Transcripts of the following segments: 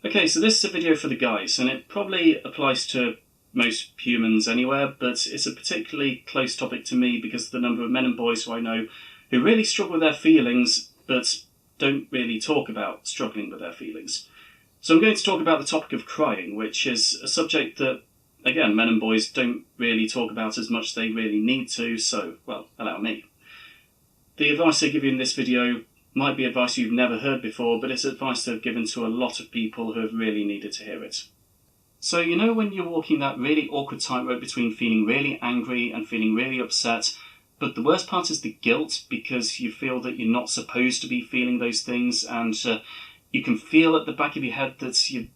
Okay, so this is a video for the guys, and it probably applies to most humans anywhere, but it's a particularly close topic to me because of the number of men and boys who I know who really struggle with their feelings, but don't really talk about struggling with their feelings. So I'm going to talk about the topic of crying, which is a subject that, again, men and boys don't really talk about as much as they really need to, so, well, allow me. The advice I give you in this video might be advice you've never heard before, but it's advice that I've given to a lot of people who have really needed to hear it. So you know when you're walking that really awkward tightrope between feeling really angry and feeling really upset, but the worst part is the guilt because you feel that you're not supposed to be feeling those things, and you can feel at the back of your head that you're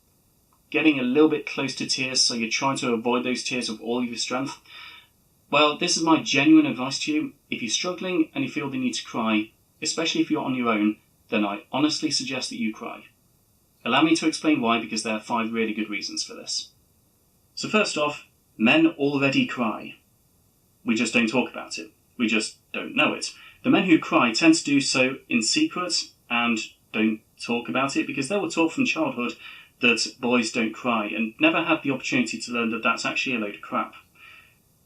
getting a little bit close to tears, so you're trying to avoid those tears with all of your strength. Well, this is my genuine advice to you. If you're struggling and you feel the need to cry, especially if you're on your own, then I honestly suggest that you cry. Allow me to explain why, because there are 5 really good reasons for this. So first off, men already cry. We just don't talk about it. We just don't know it. The men who cry tend to do so in secret and don't talk about it because they were taught from childhood that boys don't cry and never had the opportunity to learn that that's actually a load of crap.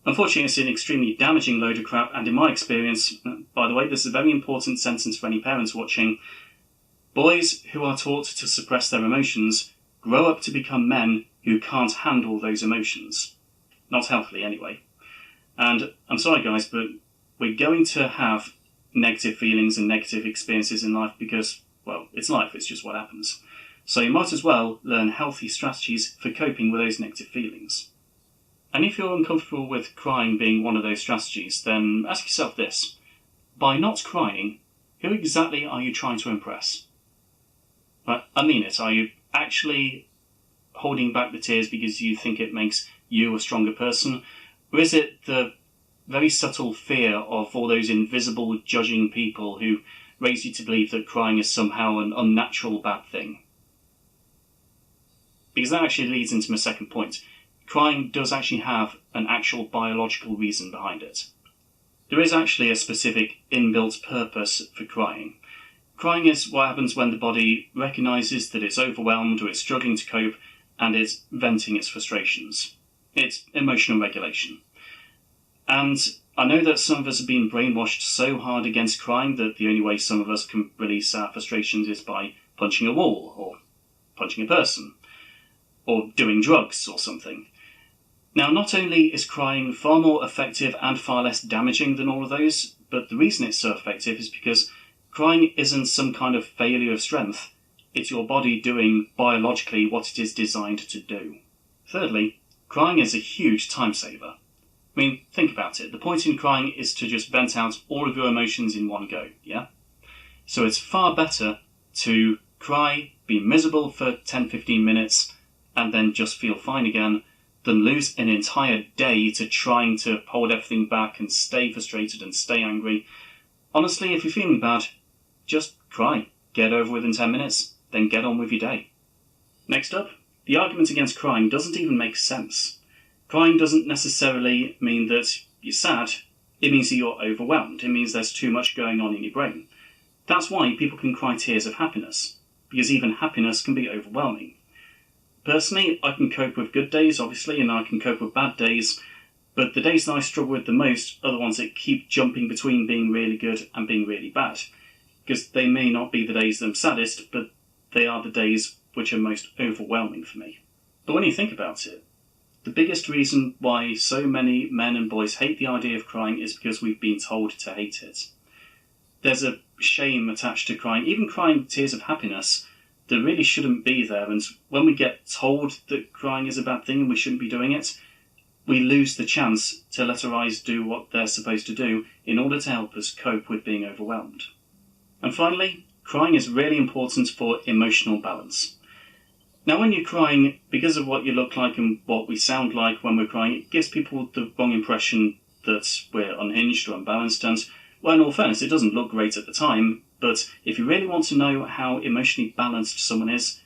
Unfortunately, it's an extremely damaging load of crap, and in my experience, by the way, this is a very important sentence for any parents watching, boys who are taught to suppress their emotions grow up to become men who can't handle those emotions. Not healthily, anyway. And I'm sorry, guys, but we're going to have negative feelings and negative experiences in life because, well, it's life, it's just what happens. So you might as well learn healthy strategies for coping with those negative feelings. And if you're uncomfortable with crying being one of those strategies, then ask yourself this. By not crying, who exactly are you trying to impress? I mean it. Are you actually holding back the tears because you think it makes you a stronger person? Or is it the very subtle fear of all those invisible judging people who raise you to believe that crying is somehow an unnatural bad thing? Because that actually leads into my second point. Crying does actually have an actual biological reason behind it. There is actually a specific inbuilt purpose for crying. Crying is what happens when the body recognises that it's overwhelmed or it's struggling to cope and it's venting its frustrations. It's emotional regulation. And I know that some of us have been brainwashed so hard against crying that the only way some of us can release our frustrations is by punching a wall or punching a person or doing drugs or something. Now, not only is crying far more effective and far less damaging than all of those, but the reason it's so effective is because crying isn't some kind of failure of strength. It's your body doing biologically what it is designed to do. Thirdly, crying is a huge time saver. I mean, think about it. The point in crying is to just vent out all of your emotions in one go, yeah? So it's far better to cry, be miserable for 10-15 minutes, and then just feel fine again, than lose an entire day to trying to hold everything back and stay frustrated and stay angry. Honestly, if you're feeling bad, just cry. Get over within 10 minutes, then get on with your day. Next up, the argument against crying doesn't even make sense. Crying doesn't necessarily mean that you're sad, it means that you're overwhelmed. It means there's too much going on in your brain. That's why people can cry tears of happiness, because even happiness can be overwhelming. Personally, I can cope with good days, obviously, and I can cope with bad days, but the days that I struggle with the most are the ones that keep jumping between being really good and being really bad, because they may not be the days that I'm saddest, but they are the days which are most overwhelming for me. But when you think about it, the biggest reason why so many men and boys hate the idea of crying is because we've been told to hate it. There's a shame attached to crying, even crying tears of happiness, that really shouldn't be there, and when we get told that crying is a bad thing and we shouldn't be doing it, we lose the chance to let our eyes do what they're supposed to do in order to help us cope with being overwhelmed. And finally, crying is really important for emotional balance. Now, when you're crying, because of what you look like and what we sound like when we're crying, it gives people the wrong impression that we're unhinged or unbalanced, and, well, in all fairness, it doesn't look great at the time, but if you really want to know how emotionally balanced someone is,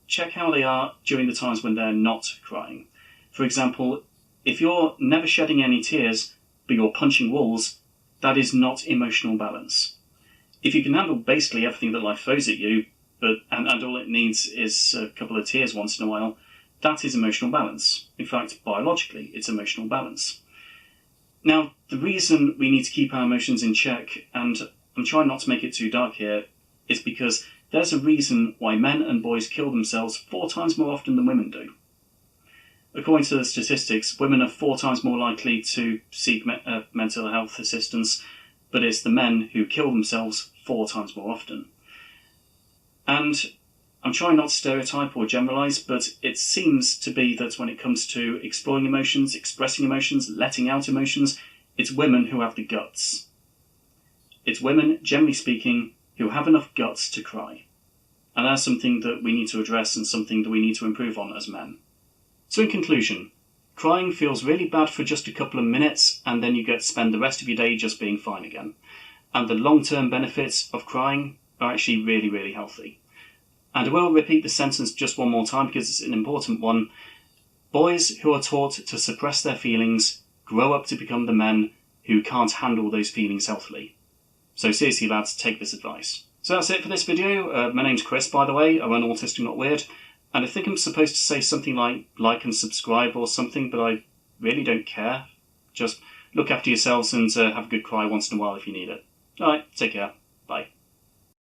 check how they are during the times when they're not crying. For example, if you're never shedding any tears, but you're punching walls, that is not emotional balance. If you can handle basically everything that life throws at you, and all it needs is a couple of tears once in a while. That is emotional balance. In fact, biologically, it's emotional balance. Now, the reason we need to keep our emotions in check, and I'm trying not to make it too dark here, is because there's a reason why men and boys kill themselves 4 times more often than women do. According to the statistics, women are 4 times more likely to seek mental health assistance, but it's the men who kill themselves 4 times more often. And I'm trying not to stereotype or generalise, but it seems to be that when it comes to exploring emotions, expressing emotions, letting out emotions, it's women who have the guts. It's women, generally speaking, who have enough guts to cry. And that's something that we need to address and something that we need to improve on as men. So in conclusion, crying feels really bad for just a couple of minutes, and then you get to spend the rest of your day just being fine again. And the long-term benefits of crying are actually really, really healthy. And I will repeat the sentence just one more time because it's an important one. Boys who are taught to suppress their feelings grow up to become the men who can't handle those feelings healthily. So seriously, lads, take this advice. So that's it for this video. My name's Chris, by the way. I run Autistic Not Weird. And I think I'm supposed to say something like and subscribe or something, but I really don't care. Just look after yourselves and have a good cry once in a while if you need it. Alright, take care.